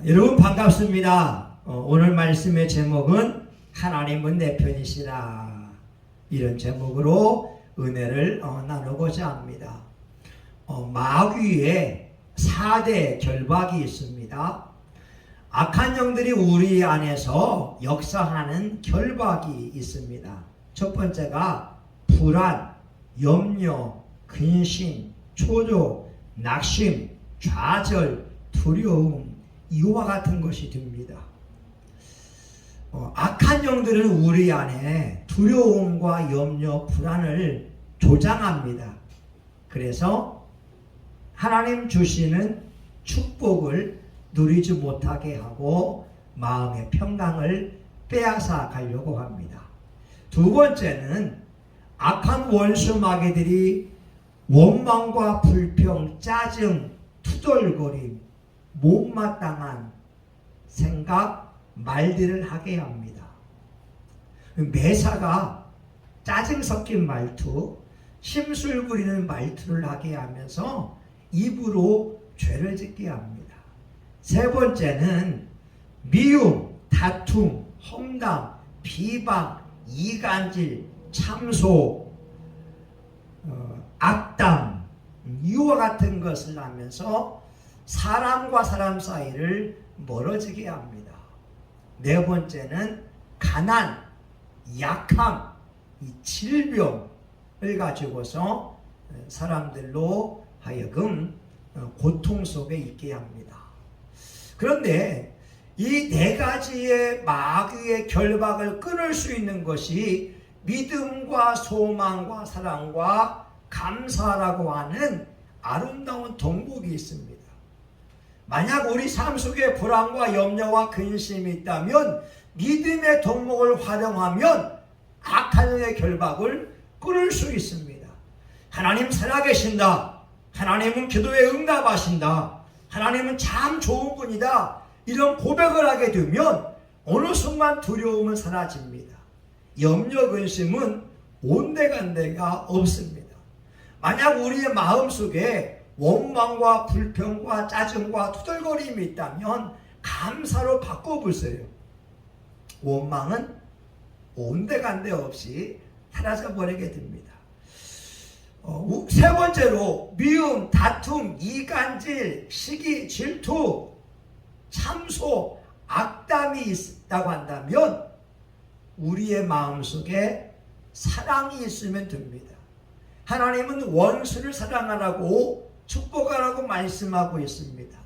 여러분 반갑습니다. 오늘 말씀의 제목은 하나님은 내 편이시라, 이런 제목으로 은혜를 나누고자 합니다. 마귀의 4대 결박이 있습니다. 악한 영들이 우리 안에서 역사하는 결박이 있습니다. 첫 번째가 불안, 염려, 근심, 초조, 낙심, 좌절, 두려움, 이와 같은 것이 됩니다. 악한 영들은 우리 안에 두려움과 염려, 불안을 조장합니다. 그래서 하나님 주시는 축복을 누리지 못하게 하고 마음의 평강을 빼앗아 가려고 합니다. 두 번째는 악한 원수 마귀들이 원망과 불평, 짜증, 투덜거림, 못마땅한 생각, 말들을 하게 합니다. 매사가 짜증 섞인 말투, 심술 부리는 말투를 하게 하면서 입으로 죄를 짓게 합니다. 세 번째는 미움, 다툼, 험담, 비방, 이간질, 참소, 악담, 이와 같은 것을 하면서 사람과 사람 사이를 멀어지게 합니다. 네 번째는 가난, 약함, 이 질병을 가지고서 사람들로 하여금 고통 속에 있게 합니다. 그런데 이 네 가지의 마귀의 결박을 끊을 수 있는 것이 믿음과 소망과 사랑과 감사라고 하는 아름다운 덕목이 있습니다. 만약 우리 삶 속에 불안과 염려와 근심이 있다면 믿음의 덕목을 활용하면 악한 영의 결박을 끊을 수 있습니다. 하나님 살아계신다. 하나님은 기도에 응답하신다. 하나님은 참 좋은 분이다. 이런 고백을 하게 되면 어느 순간 두려움은 사라집니다. 염려 근심은 온데간데가 없습니다. 만약 우리의 마음속에 원망과 불평과 짜증과 투덜거림이 있다면 감사로 바꿔보세요. 원망은 온데간데 없이 사라져버리게 됩니다. 세 번째로 미움, 다툼, 이간질, 시기, 질투, 참소, 악담이 있다고 한다면 우리의 마음속에 사랑이 있으면 됩니다. 하나님은 원수를 사랑하라고 축복하라고 말씀하고 있습니다.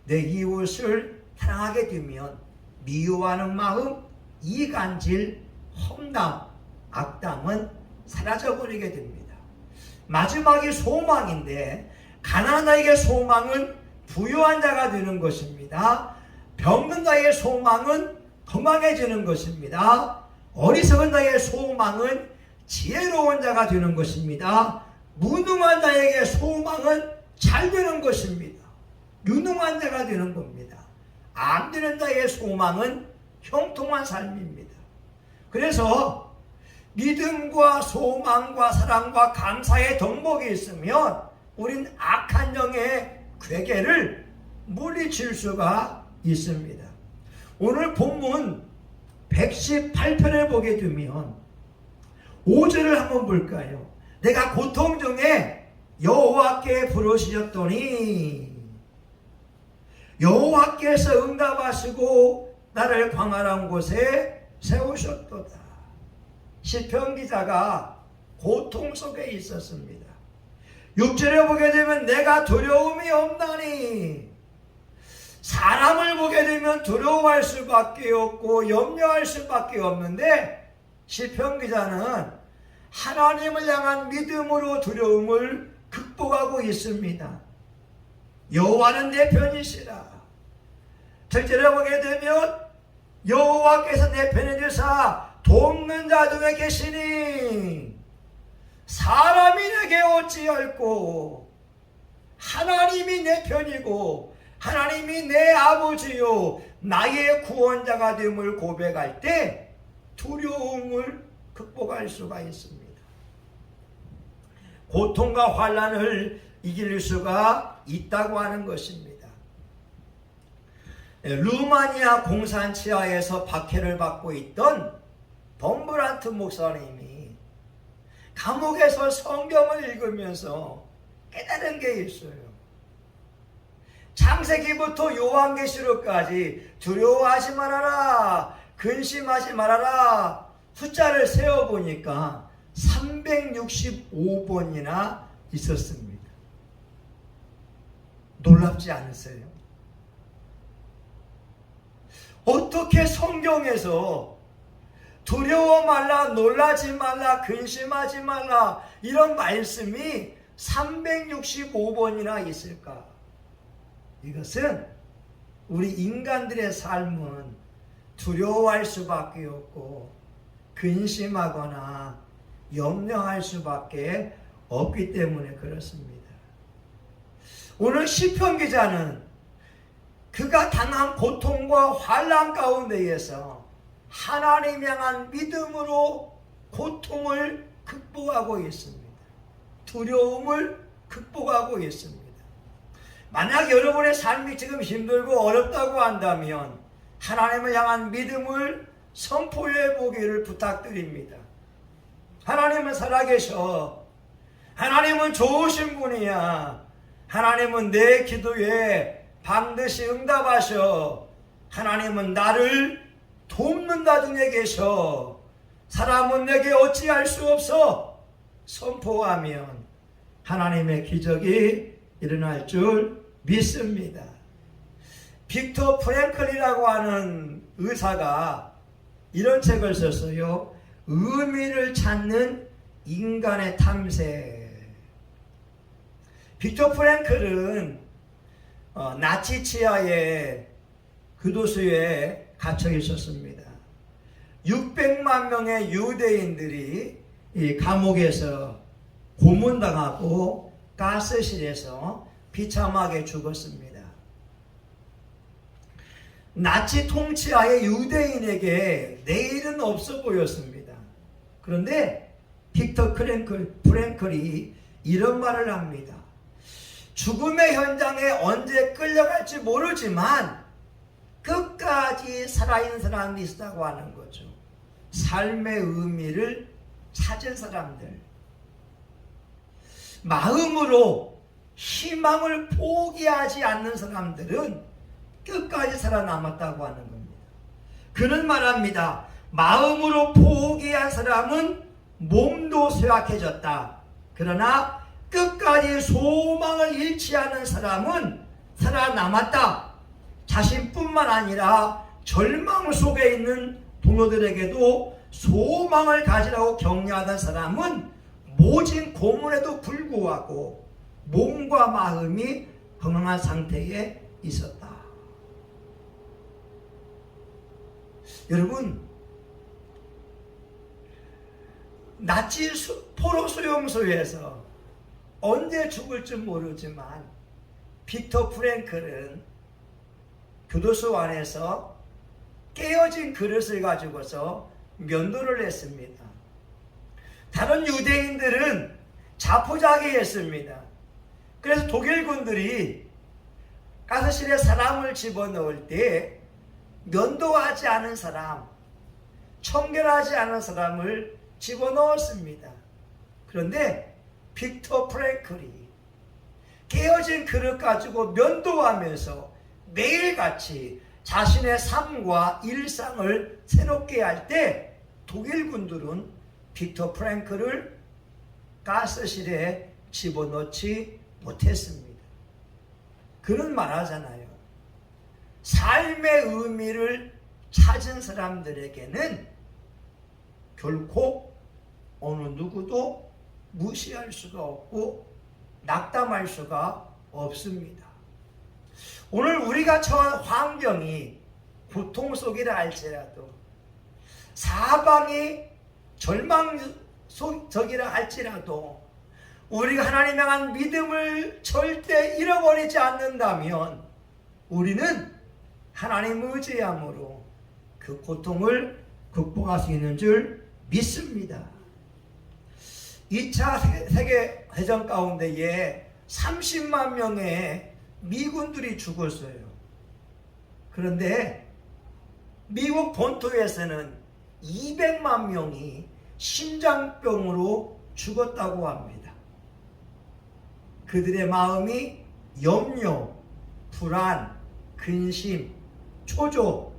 내 이웃을 사랑하게 되면 미워하는 마음, 이간질, 험담, 악담은 사라져버리게 됩니다. 마지막이 소망인데, 가난한 자에게 소망은 부유한 자가 되는 것입니다. 병든 자의 소망은 건강해지는 것입니다. 어리석은 자의 소망은 지혜로운 자가 되는 것입니다. 무능한 자에게 소망은 잘 되는 것입니다. 유능한 자가 되는 겁니다. 안 되는 자의 소망은 형통한 삶입니다. 그래서 믿음과 소망과 사랑과 감사의 덕목이 있으면 우린 악한 영의 괴계를 물리칠 수가 있습니다. 오늘 본문 118편을 보게 되면 5절을 한번 볼까요? 내가 고통 중에 여호와께 부르짖었더니 여호와께서 응답하시고 나를 광활한 곳에 세우셨도다. 시편 기자가 고통 속에 있었습니다. 6절에 보게 되면 내가 두려움이 없나니, 사람을 보게 되면 두려워할 수밖에 없고 염려할 수밖에 없는데 시편 기자는 하나님을 향한 믿음으로 두려움을 극복하고 있습니다. 여호와는 내 편이시라. 7절에 보게 되면 여호와께서 내 편이 되사 돕는 자 중에 계시니 사람이 내게 어찌할꼬. 하나님이 내 편이고 하나님이 내 아버지요 나의 구원자가 됨을 고백할 때 두려움을 극복할 수가 있습니다. 고통과 환난을 이길 수가 있다고 하는 것입니다. 루마니아 공산 치하에서 박해를 받고 있던 범브란트 목사님이 감옥에서 성경을 읽으면서 깨달은 게 있어요. 창세기부터 요한계시록까지 두려워하지 말아라, 근심하지 말아라 숫자를 세어보니까 365번이나 있었습니다. 놀랍지 않으세요? 어떻게 성경에서 두려워 말라, 놀라지 말라, 근심하지 말라 이런 말씀이 365번이나 있을까? 이것은 우리 인간들의 삶은 두려워할 수밖에 없고 근심하거나 염려할 수밖에 없기 때문에 그렇습니다. 오늘 시편 기자는 그가 당한 고통과 환난 가운데에서 하나님 향한 믿음으로 고통을 극복하고 있습니다. 두려움을 극복하고 있습니다. 만약 여러분의 삶이 지금 힘들고 어렵다고 한다면 하나님을 향한 믿음을 선포해 보기를 부탁드립니다. 하나님은 살아계셔. 하나님은 좋으신 분이야. 하나님은 내 기도에 반드시 응답하셔. 하나님은 나를 돕는다 중에 계셔. 사람은 내게 어찌할 수 없어. 선포하면 하나님의 기적이 일어날 줄 믿습니다. 빅터 프랭클이라고 하는 의사가 이런 책을 썼어요. 의미를 찾는 인간의 탐색. 빅터 프랭클은 나치 치하의 교도소에 갇혀 있었습니다. 600만 명의 유대인들이 이 감옥에서 고문당하고 가스실에서 비참하게 죽었습니다. 나치 통치하에 유대인에게 내일은 없어 보였습니다. 그런데 빅터 프랭클이 이런 말을 합니다. 죽음의 현장에 언제 끌려갈지 모르지만 끝까지 살아있는 사람이 있다고 하는 거죠. 삶의 의미를 찾은 사람들, 마음으로 희망을 포기하지 않는 사람들은 끝까지 살아남았다고 하는 겁니다. 그는 말합니다. 마음으로 포기한 사람은 몸도 쇠약해졌다. 그러나 끝까지 소망을 잃지 않은 사람은 살아남았다. 자신뿐만 아니라 절망 속에 있는 동료들에게도 소망을 가지라고 격려하던 사람은 모진 고문에도 불구하고 몸과 마음이 건강한 상태에 있었다. 여러분, 나치 포로 수용소에서 언제 죽을지 모르지만 빅터 프랭클은 교도소 안에서 깨어진 그릇을 가지고서 면도를 했습니다. 다른 유대인들은 자포자기 했습니다. 그래서 독일군들이 가스실에 사람을 집어넣을 때 면도하지 않은 사람, 청결하지 않은 사람을 집어넣었습니다. 그런데 빅터 프랭클이 깨어진 그릇 가지고 면도하면서 매일같이 자신의 삶과 일상을 새롭게 할 때 독일군들은 빅터 프랭클을 가스실에 집어넣지 못했습니다. 그는 말하잖아요. 삶의 의미를 찾은 사람들에게는 결코 어느 누구도 무시할 수가 없고 낙담할 수가 없습니다. 오늘 우리가 처한 환경이 고통 속이라 할지라도 사방이 절망 속이라 할지라도 우리가 하나님 향한 믿음을 절대 잃어버리지 않는다면 우리는 하나님 의지함으로 그 고통을 극복할 수 있는 줄 믿습니다. 2차 세계대전 가운데에 30만 명의 미군들이 죽었어요. 그런데 미국 본토에서는 200만 명이 심장병으로 죽었다고 합니다. 그들의 마음이 염려, 불안, 근심, 초조,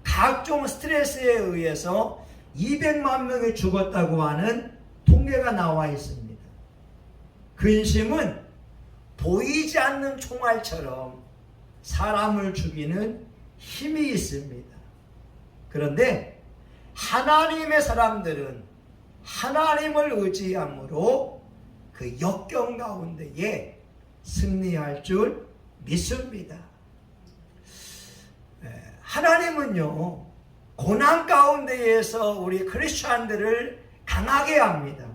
각종 스트레스에 의해서 200만 명이 죽었다고 하는 통계가 나와 있습니다. 근심은 보이지 않는 총알처럼 사람을 죽이는 힘이 있습니다. 그런데 하나님의 사람들은 하나님을 의지함으로 그 역경 가운데에 승리할 줄 믿습니다. 하나님은요, 고난 가운데에서 우리 크리스찬들을 강하게 합니다.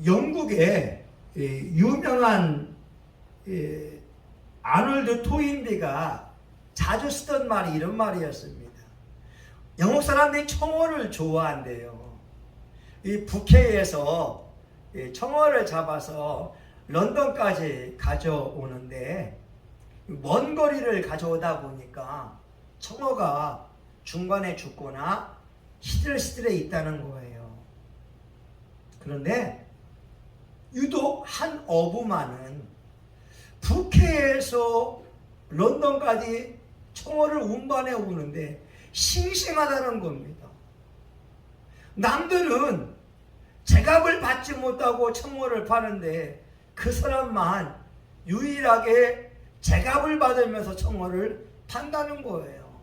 영국의 유명한 아놀드 토인비가 자주 쓰던 말이 이런 말이었습니다. 영국 사람들이 청어를 좋아한대요. 이 북해에서 청어를 잡아서 런던까지 가져오는데 먼 거리를 가져오다 보니까 청어가 중간에 죽거나 시들시들해 있다는 거예요. 그런데 유독 한 어부만은 북해에서 런던까지 청어를 운반해 오는데 싱싱하다는 겁니다. 남들은 제값을 받지 못하고 청어를 파는데 그 사람만 유일하게 제값을 받으면서 청어를 판다는 거예요.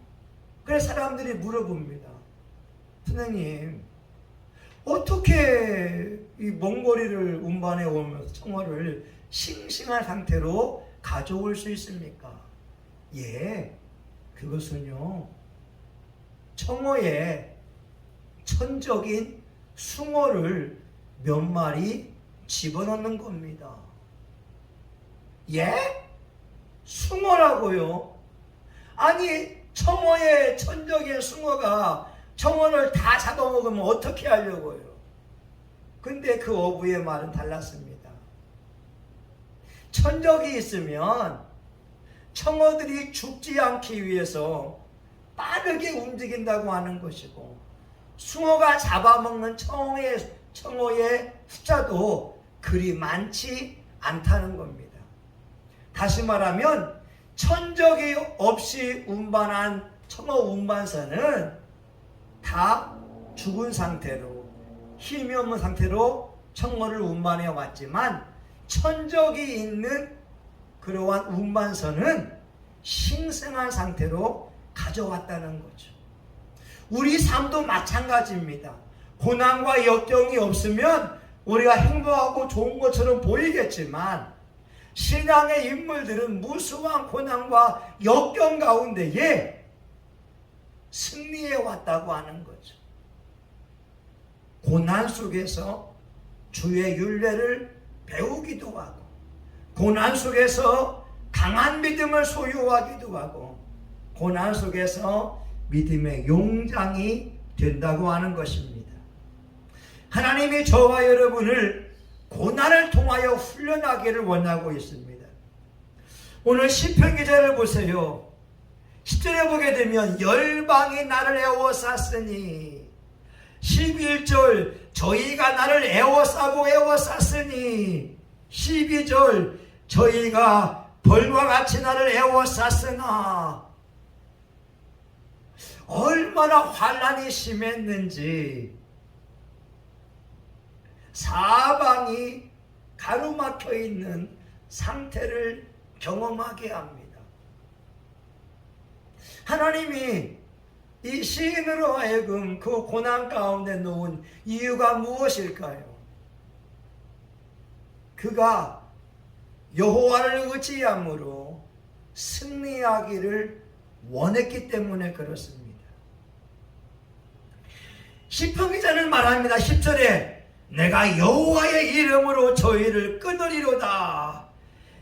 그래서 사람들이 물어봅니다. 선생님, 어떻게 이 먼 거리를 운반해 오면서 청어를 싱싱한 상태로 가져올 수 있습니까? 예, 그것은요, 청어에 천적인 숭어를 몇 마리 집어넣는 겁니다. 예? 숭어라고요? 아니, 청어에 천적인 숭어가 청어를 다 잡아먹으면 어떻게 하려고요? 근데 그 어부의 말은 달랐습니다. 천적이 있으면 청어들이 죽지 않기 위해서 빠르게 움직인다고 하는 것이고, 숭어가 잡아먹는 청어의 숫자도 그리 많지 않다는 겁니다. 다시 말하면 천적이 없이 운반한 청어 운반선은 다 죽은 상태로, 힘이 없는 상태로 청어를 운반해 왔지만, 천적이 있는 그러한 운반선은 신성한 상태로 가져왔다는 거죠. 우리 삶도 마찬가지입니다. 고난과 역경이 없으면 우리가 행복하고 좋은 것처럼 보이겠지만, 신앙의 인물들은 무수한 고난과 역경 가운데에 승리해 왔다고 하는 거죠. 고난 속에서 주의 율례를 배우기도 하고, 고난 속에서 강한 믿음을 소유하기도 하고, 고난 속에서 믿음의 용장이 된다고 하는 것입니다. 하나님이 저와 여러분을 고난을 통하여 훈련하기를 원하고 있습니다. 오늘 시편 기자를 보세요. 10절에 보게 되면 열방이 나를 애워쌌으니, 11절 저희가 나를 애워싸고 애워쌌으니, 12절 저희가 벌과 같이 나를 애워쌌으나, 얼마나 환난이 심했는지 사방이 가로막혀 있는 상태를 경험하게 합니다. 하나님이 이 시인으로 하여금 그 고난 가운데 놓은 이유가 무엇일까요? 그가 여호와를 의지함으로 승리하기를 원했기 때문에 그렇습니다. 시편 기자는 말합니다. 10절에 내가 여호와의 이름으로 저희를 끊으리로다.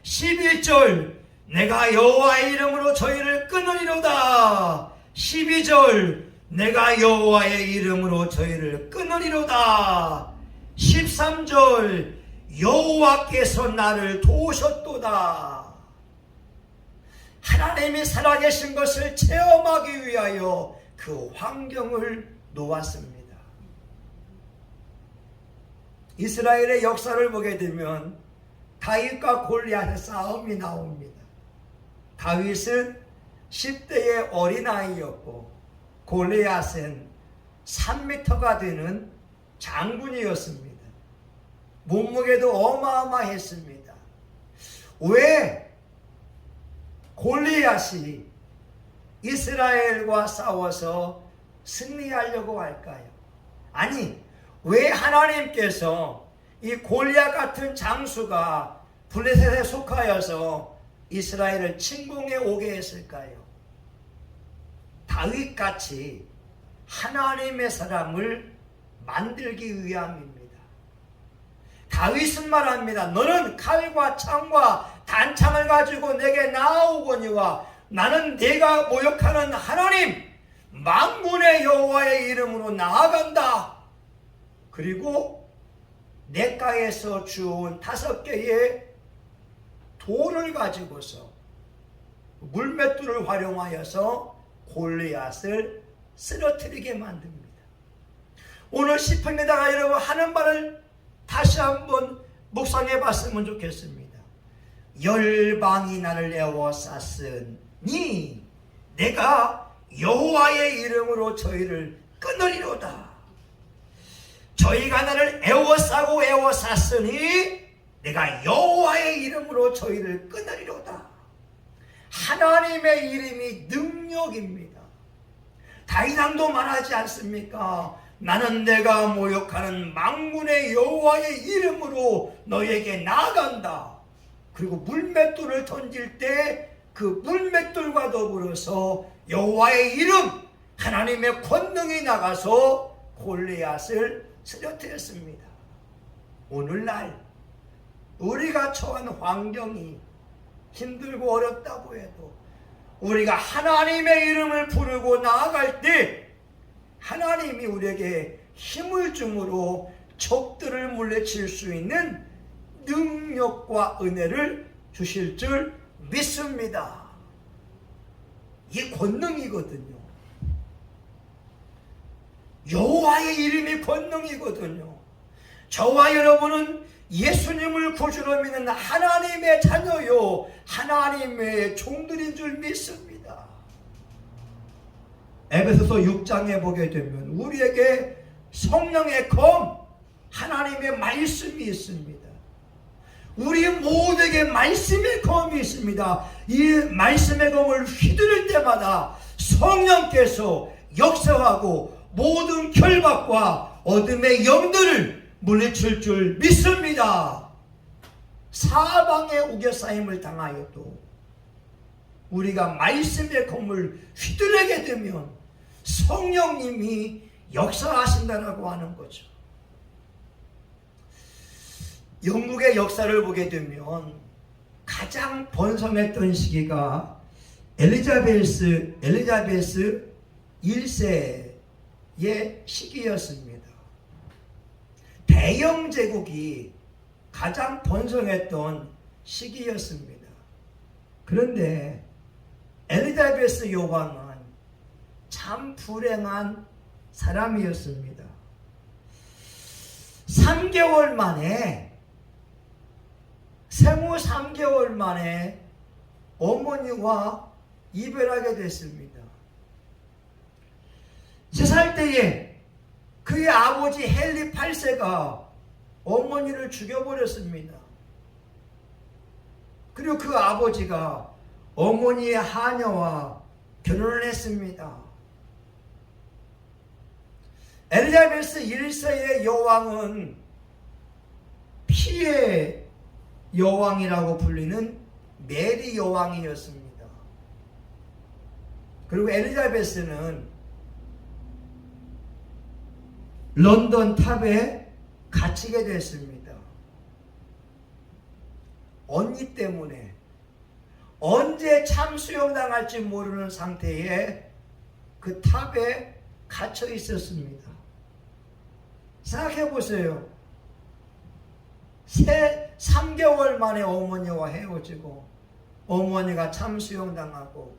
11절 내가 여호와의 이름으로 저희를 끊으리로다. 12절 내가 여호와의 이름으로 저희를 끊으리로다. 13절 여호와께서 나를 도우셨도다. 하나님이 살아계신 것을 체험하기 위하여 그 환경을 놓았습니다. 이스라엘의 역사를 보게 되면 다윗과 골리앗의 싸움이 나옵니다. 다윗은 10대의 어린아이였고 골리앗은 3m가 되는 장군이었습니다. 몸무게도 어마어마했습니다. 왜 골리앗이 이스라엘과 싸워서 승리하려고 할까요? 아니, 왜 하나님께서 이 골리앗 같은 장수가 블레셋에 속하여서 이스라엘을 침공해 오게 했을까요? 다윗같이 하나님의 사람을 만들기 위함입니다. 다윗은 말합니다. 너는 칼과 창과 단창을 가지고 내게 나아오거니와 나는 네가 모욕하는 하나님 만군의 여호와의 이름으로 나아간다. 그리고 냇가에서 주운 5개의 돌을 가지고서 물맷돌을 활용하여서 골리앗을 쓰러뜨리게 만듭니다. 오늘 시편에다가 여러분 하는 말을 다시 한번 묵상해 봤으면 좋겠습니다. 열방이 나를 에워쌌으니 내가 여호와의 이름으로 저희를 끊으리로다. 저희가 나를 에워싸고 에워쌌으니 내가 여호와의 이름으로 저희를 끊으리로다. 하나님의 이름이 능력입니다. 다윗왕도 말하지 않습니까? 나는 내가 모욕하는 만군의 여호와의 이름으로 너에게 나아간다. 그리고 물맷돌을 던질 때 그 물맷돌과 더불어서 여호와의 이름, 하나님의 권능이 나가서 골리앗을 쓰러뜨렸습니다. 오늘날 우리가 처한 환경이 힘들고 어렵다고 해도 우리가 하나님의 이름을 부르고 나아갈 때 하나님이 우리에게 힘을 주므로 적들을 물리칠 수 있는 능력과 은혜를 주실 줄 믿습니다. 이게 권능이거든요. 여호와의 이름이 권능이거든요. 저와 여러분은 예수님을 구주로 믿는 하나님의 자녀요, 하나님의 종들인 줄 믿습니다. 에베소서 6장에 보게 되면 우리에게 성령의 검, 하나님의 말씀이 있습니다. 우리 모두에게 말씀의 검이 있습니다. 이 말씀의 검을 휘두를 때마다 성령께서 역사하고 모든 결박과 어둠의 영들을 물리칠 줄 믿습니다. 사방에 우겨싸임을 당하여도 우리가 말씀의 검을 휘두르게 되면 성령님이 역사하신다라고 하는 거죠. 영국의 역사를 보게 되면 가장 번성했던 시기가 엘리자베스 1세의 시기였습니다. 대영 제국이 가장 번성했던 시기였습니다. 그런데 엘리자베스 여왕은 참 불행한 사람이었습니다. 3개월 만에 생후 3개월 만에 어머니와 이별하게 됐습니다. 3살 때에 그의 아버지 헨리 8세가 어머니를 죽여버렸습니다. 그리고 그 아버지가 어머니의 하녀와 결혼을 했습니다. 엘리자베스 1세의 여왕은 피의 여왕이라고 불리는 메리 여왕이었습니다. 그리고 엘리자베스는 런던 탑에 갇히게 됐습니다. 언니 때문에 언제 참수형당할지 모르는 상태에 그 탑에 갇혀 있었습니다. 생각해 보세요. 3개월 만에 어머니와 헤어지고 어머니가 참수형당하고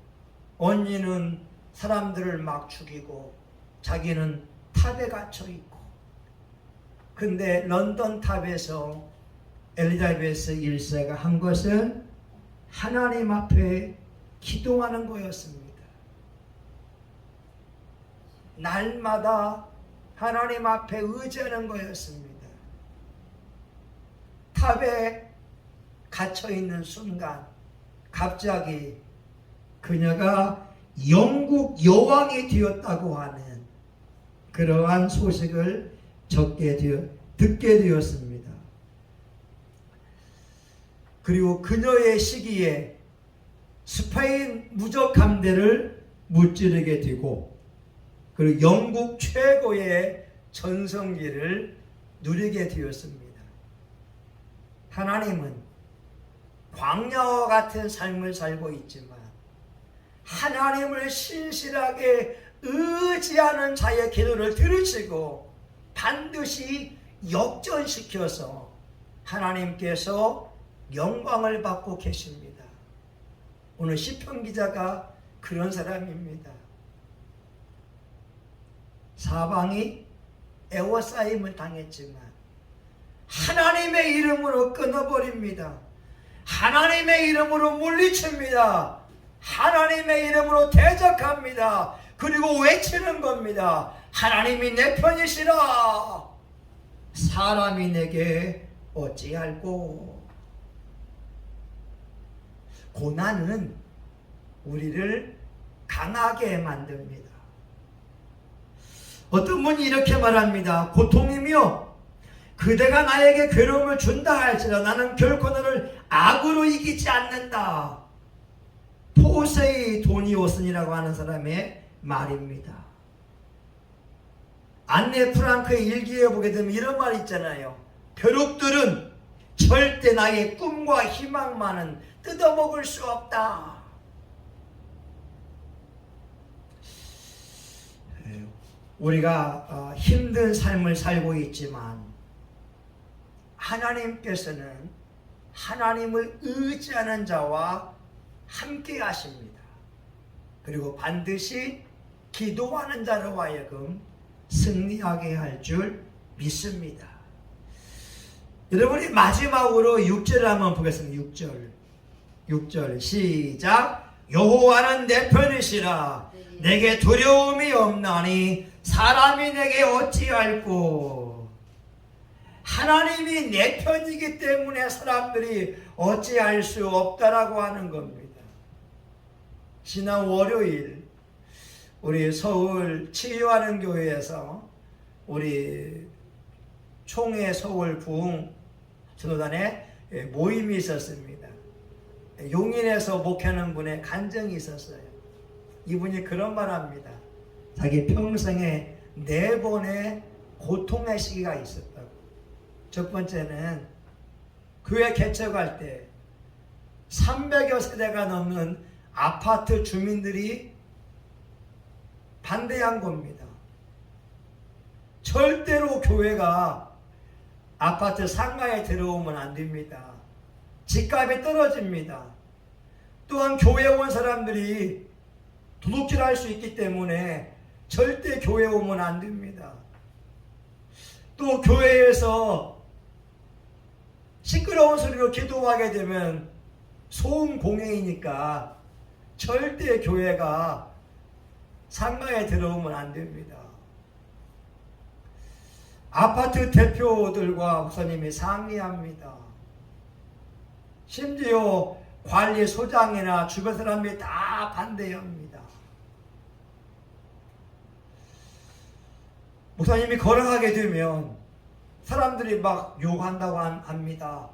언니는 사람들을 막 죽이고 자기는 탑에 갇혀 있고 근데 런던 탑에서 엘리자베스 1세가 한 것은 하나님 앞에 기도하는 거였습니다. 날마다 하나님 앞에 의지하는 거였습니다. 탑에 갇혀 있는 순간 갑자기 그녀가 영국 여왕이 되었다고 하는 그러한 소식을 듣게 되었습니다. 그리고 그녀의 시기에 스페인 무적 함대를 무찌르게 되고 그리고 영국 최고의 전성기를 누리게 되었습니다. 하나님은 광야와 같은 삶을 살고 있지만 하나님을 신실하게 의지하는 자의 기도를 들으시고 반드시 역전시켜서 하나님께서 영광을 받고 계십니다. 오늘 시편 기자가 그런 사람입니다. 사방이 애워싸임을 당했지만 하나님의 이름으로 끊어버립니다. 하나님의 이름으로 물리칩니다. 하나님의 이름으로 대적합니다. 그리고 외치는 겁니다. 하나님이 내 편이시라. 사람이 내게 어찌할꼬. 고난은 우리를 강하게 만듭니다. 어떤 분이 이렇게 말합니다. 고통이며 그대가 나에게 괴로움을 준다 할지라 나는 결코 너를 악으로 이기지 않는다. 포세이도니오스이라고 하는 사람의 말입니다. 안네 프랑크의 일기에 보게 되면 이런 말이 있잖아요. 벼룩들은 절대 나의 꿈과 희망만은 뜯어먹을 수 없다. 우리가 힘든 삶을 살고 있지만 하나님께서는 하나님을 의지하는 자와 함께 하십니다. 그리고 반드시 기도하는 자로 하여금 승리하게 할 줄 믿습니다. 여러분이 마지막으로 6절을 한번 보겠습니다. 6절 시작. 여호와는 내 편이시라. 내게 두려움이 없나니 사람이 내게 어찌할꼬. 하나님이 내 편이기 때문에 사람들이 어찌할 수 없다라고 하는 겁니다. 지난 월요일 우리 서울 치유하는 교회에서 우리 총회 서울 부흥 전도단에 모임이 있었습니다. 용인에서 목회하는 분의 간증이 있었어요. 이분이 그런 말 합니다. 자기 평생에 4번의 고통의 시기가 있었다고. 첫 번째는 교회 개척할 때 300여 세대가 넘는 아파트 주민들이 반대한 겁니다. 절대로 교회가 아파트 상가에 들어오면 안 됩니다. 집값이 떨어집니다. 또한 교회에 온 사람들이 도둑질할 수 있기 때문에 절대 교회에 오면 안 됩니다. 또 교회에서 시끄러운 소리로 기도하게 되면 소음 공해이니까 절대 교회가 상가에 들어오면 안 됩니다. 아파트 대표들과 목사님이 상의합니다. 심지어 관리소장이나 주변 사람이 다 반대합니다. 목사님이 걸어가게 되면 사람들이 막 욕한다고 합니다.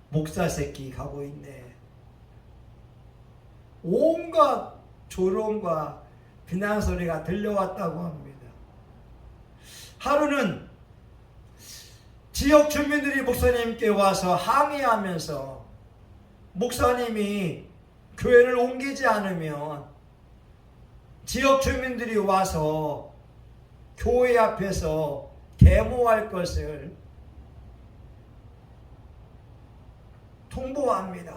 목사 새끼 가고 있네. 온갖 조롱과 비난 소리가 들려왔다고 합니다. 하루는 지역 주민들이 목사님께 와서 항의하면서 목사님이 교회를 옮기지 않으면 지역 주민들이 와서 교회 앞에서 데모할 것을 통보합니다.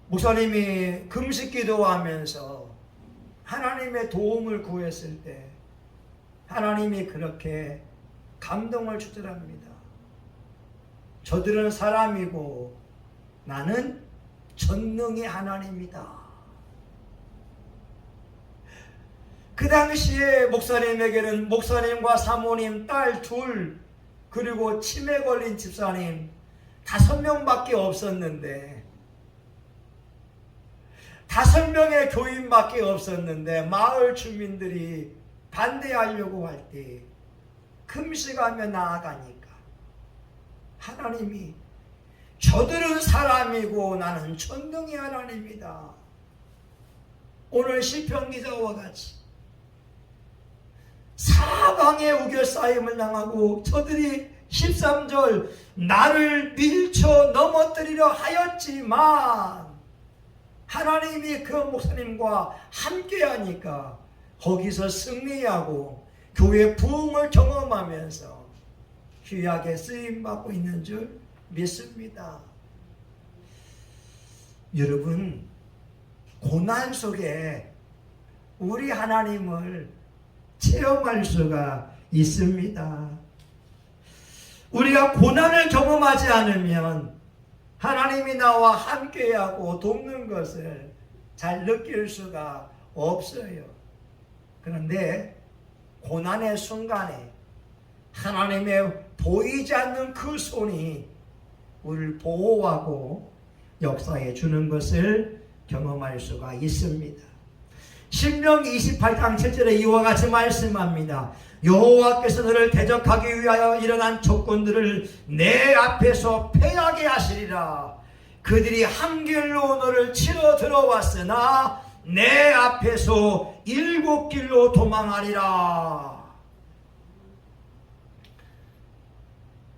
목사님이 금식 기도하면서 하나님의 도움을 구했을 때 하나님이 그렇게 감동을 주더랍니다. 저들은 사람이고 나는 전능의 하나님이다. 그 당시에 목사님에게는 목사님과 사모님, 딸 둘, 그리고 치매 걸린 집사님 5명밖에 없었는데 5명의 교인밖에 없었는데 마을 주민들이 반대하려고 할 때 금식하며 나아가니까 하나님이 저들은 사람이고 나는 전능의 하나님이다. 오늘 시편 기자와 같이 사방에 우겨싸임을 당하고 저들이 13절 나를 밀쳐 넘어뜨리려 하였지만 하나님이 그 목사님과 함께하니까 거기서 승리하고 교회 부흥을 경험하면서 귀하게 쓰임받고 있는 줄 믿습니다. 여러분, 고난 속에 우리 하나님을 체험할 수가 있습니다. 우리가 고난을 경험하지 않으면 하나님이 나와 함께하고 돕는 것을 잘 느낄 수가 없어요. 그런데 고난의 순간에 하나님의 보이지 않는 그 손이 우리를 보호하고 역사해 주는 것을 경험할 수가 있습니다. 신명기 28장 7절에 이와 같이 말씀합니다. 여호와께서 너를 대적하기 위하여 일어난 적군들을 내 앞에서 패하게 하시리라. 그들이 한 길로 너를 치러 들어왔으나 내 앞에서 7길로 도망하리라.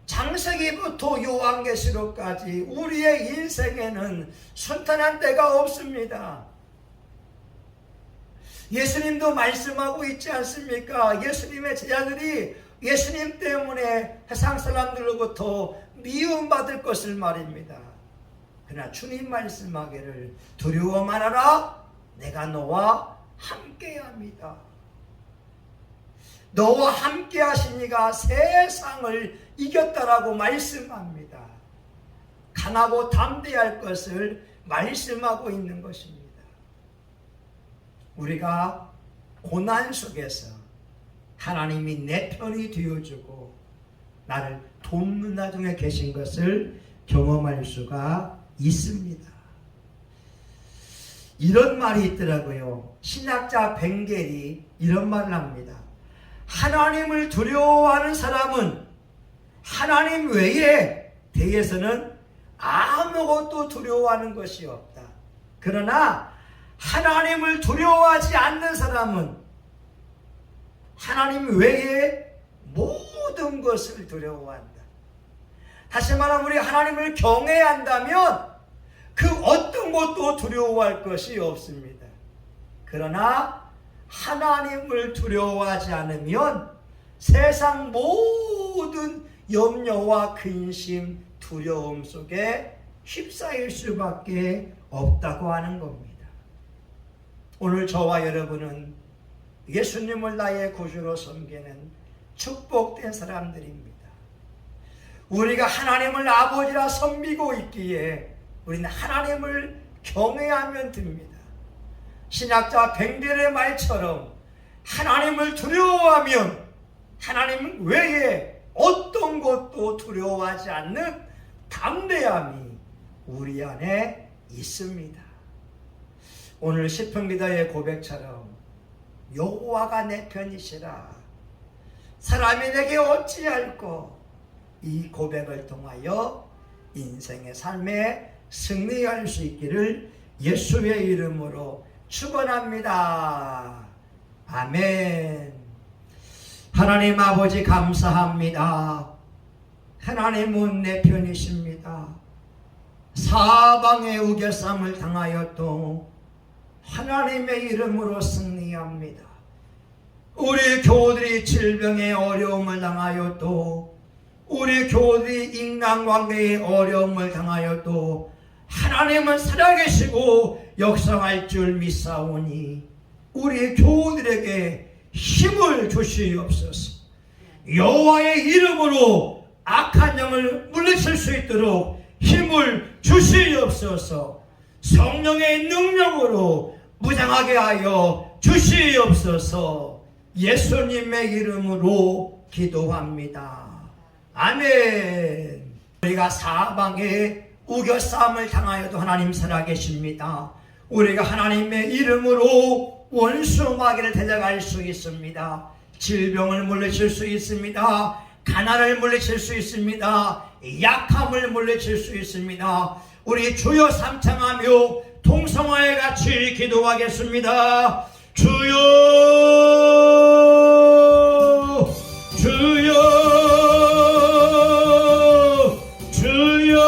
창세기부터 요한계시록까지 우리의 인생에는 순탄한 때가 없습니다. 예수님도 말씀하고 있지 않습니까? 예수님의 제자들이 예수님 때문에 세상 사람들로부터 미움받을 것을 말입니다. 그러나 주님 말씀하기를 두려워 말아라. 내가 너와 함께합니다. 너와 함께 하신 이가 세상을 이겼다라고 말씀합니다. 강하고 담대할 것을 말씀하고 있는 것입니다. 우리가 고난 속에서 하나님이 내 편이 되어주고 나를 돕는 나중에 계신 것을 경험할 수가 있습니다. 이런 말이 있더라고요. 신학자 벵겔이 이런 말을 합니다. 하나님을 두려워하는 사람은 하나님 외에 대해서는 아무것도 두려워하는 것이 없다. 그러나 하나님을 두려워하지 않는 사람은 하나님 외에 모든 것을 두려워한다. 다시 말하면 우리 하나님을 경외한다면 그 어떤 것도 두려워할 것이 없습니다. 그러나 하나님을 두려워하지 않으면 세상 모든 염려와 근심, 두려움 속에 휩싸일 수밖에 없다고 하는 겁니다. 오늘 저와 여러분은 예수님을 나의 구주로 섬기는 축복된 사람들입니다. 우리가 하나님을 아버지라 섬기고 있기에 우리는 하나님을 경외하면 됩니다. 신학자 벵겔의 말처럼 하나님을 두려워하면 하나님 외에 어떤 것도 두려워하지 않는 담대함이 우리 안에 있습니다. 오늘 시편 기자의 고백처럼 여호와가 내 편이시라 사람이 내게 어찌할꼬. 이 고백을 통하여 인생의 삶에 승리할 수 있기를 예수의 이름으로 축원합니다. 아멘. 하나님 아버지 감사합니다. 하나님은 내 편이십니다. 사방의 우겨쌈을 당하여도 하나님의 이름으로 승리합니다. 우리 교우들이 질병의 어려움을 당하여도 우리 교우들이 인간관계에 어려움을 당하여도 하나님은 살아계시고 역사할 줄 믿사오니 우리 교우들에게 힘을 주시옵소서. 여호와의 이름으로 악한 영을 물리칠 수 있도록 힘을 주시옵소서. 성령의 능력으로 무장하게 하여 주시옵소서. 예수님의 이름으로 기도합니다. 아멘. 우리가 사방에 우겨싸움을 당하여도 하나님 살아계십니다. 우리가 하나님의 이름으로 원수 마귀를 데려갈 수 있습니다. 질병을 물리칠 수 있습니다. 가난을 물리칠 수 있습니다. 약함을 물리칠 수 있습니다. 우리 주여 삼창하며 통성화에 같이 기도하겠습니다. 주여 주여 주여.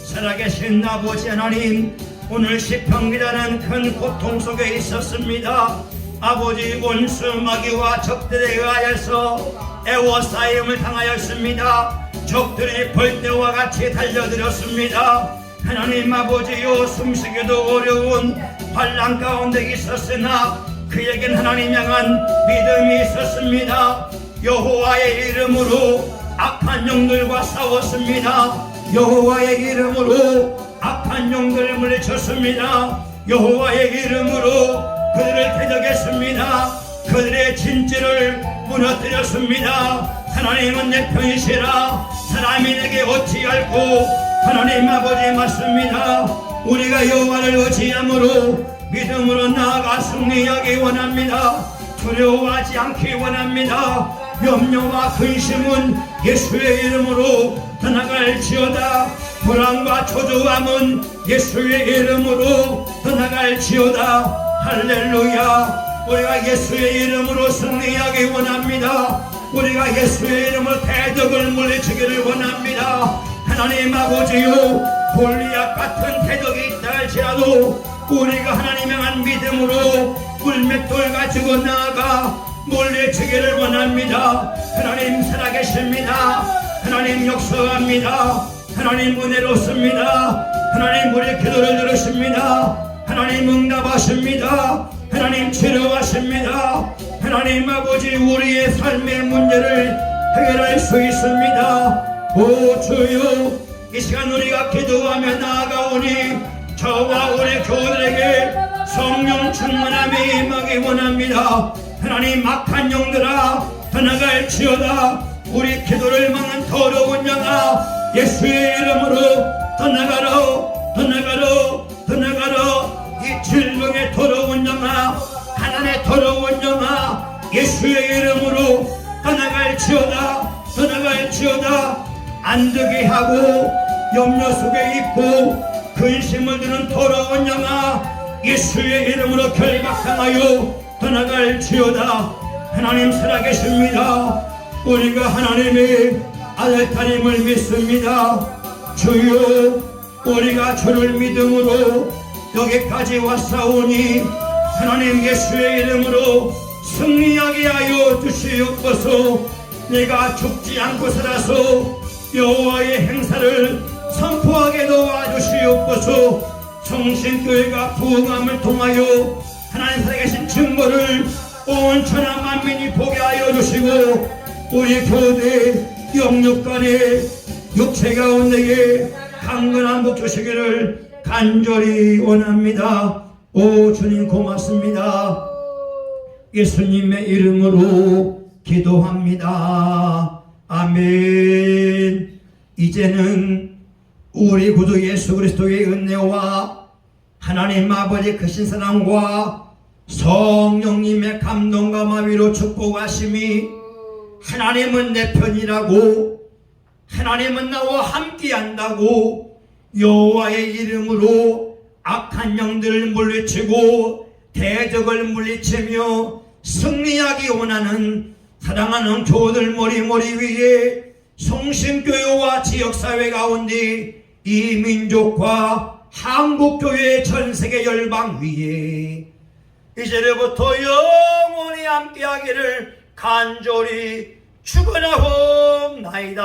살아계신 아버지 하나님, 오늘 시편기라는 큰 고통 속에 있었습니다. 아버지, 원수 마귀와 적들에 의하여서 애워싸임을 당하였습니다. 적들이 벌떼와 같이 달려들었습니다. 하나님 아버지요, 숨쉬기도 어려운 환난 가운데 있었으나 그에겐 하나님 향한 믿음이 있었습니다. 여호와의 이름으로 악한 영들과 싸웠습니다. 여호와의 이름으로 악한 영들을 물리쳤습니다. 여호와의 이름으로 그들을 대적했습니다. 그들의 진지를 무너뜨렸습니다. 하나님은 내 편이시라 사람이 내게 어찌할꼬. 하나님 아버지 맞습니다. 우리가 여호와를 의지함으로 믿음으로 나아가 승리하기 원합니다. 두려워하지 않기 원합니다. 염려와 근심은 예수의 이름으로 떠나갈지어다. 불안과 초조함은 예수의 이름으로 떠나갈지어다. 할렐루야. 우리가 예수의 이름으로 승리하기 원합니다. 우리가 예수의 이름으로 대적을 물리치기를 원합니다. 하나님 아버지요, 골리앗 같은 대적이 있다 할지라도 우리가 하나님 향한 믿음으로 물맷돌 가지고 나아가 물리치기를 원합니다. 하나님 살아계십니다. 하나님 역사합니다. 하나님 은혜롭습니다. 하나님 우리 기도를 들으십니다. 하나님 응답하십니다. 하나님 치료하십니다. 하나님 아버지, 우리의 삶의 문제를 해결할 수 있습니다. 오 주여, 이 시간 우리가 기도하며 나아가오니 저와 우리 교우들에게 성령 충만함이 임하기 원합니다. 하나님, 악한 영들아 떠나갈지어다. 우리 기도를 막는 더러운 영아 예수의 이름으로 떠나가라. 떠나가라. 떠나가라. 이 질병의 더러운 영아, 가난의 더러운 영아 예수의 이름으로 떠나갈지어다. 떠나갈지어다. 안 되게 하고 염려 속에 있고 근심을 드는 더러운 영아 예수의 이름으로 결박당하여 떠나갈지어다. 하나님 살아계십니다. 우리가 하나님의 아들딸임을 믿습니다. 주여, 우리가 주를 믿음으로 여기까지 왔사오니 하나님 예수의 이름으로 승리하게 하여 주시옵소서. 내가 죽지 않고 살아서 여호와의 행사를 선포하게 도와주시옵소서. 성신교회가 부흥함을 통하여 하나님 살아계신 증거를 온 천하 만민이 보게 하여 주시고 우리 교대 영육간에 육체 가운데에 강건한 복 주시기를 간절히 원합니다. 오 주님 고맙습니다. 예수님의 이름으로 기도합니다. 아멘. 이제는 우리 구주 예수 그리스도의 은혜와 하나님 아버지 크신 사랑과 성령님의 감동과 마비로 축복하심이 하나님은 내 편이라고, 하나님은 나와 함께한다고 여호와의 이름으로 악한 영들을 물리치고 대적을 물리치며 승리하기 원하는 사랑하는 교우들 머리 위에 성심교회와 지역사회 가운데 이 민족과 한국교회 전세계 열방 위에 이제부터 영원히 함께하기를 간절히 죽어나옵나이다.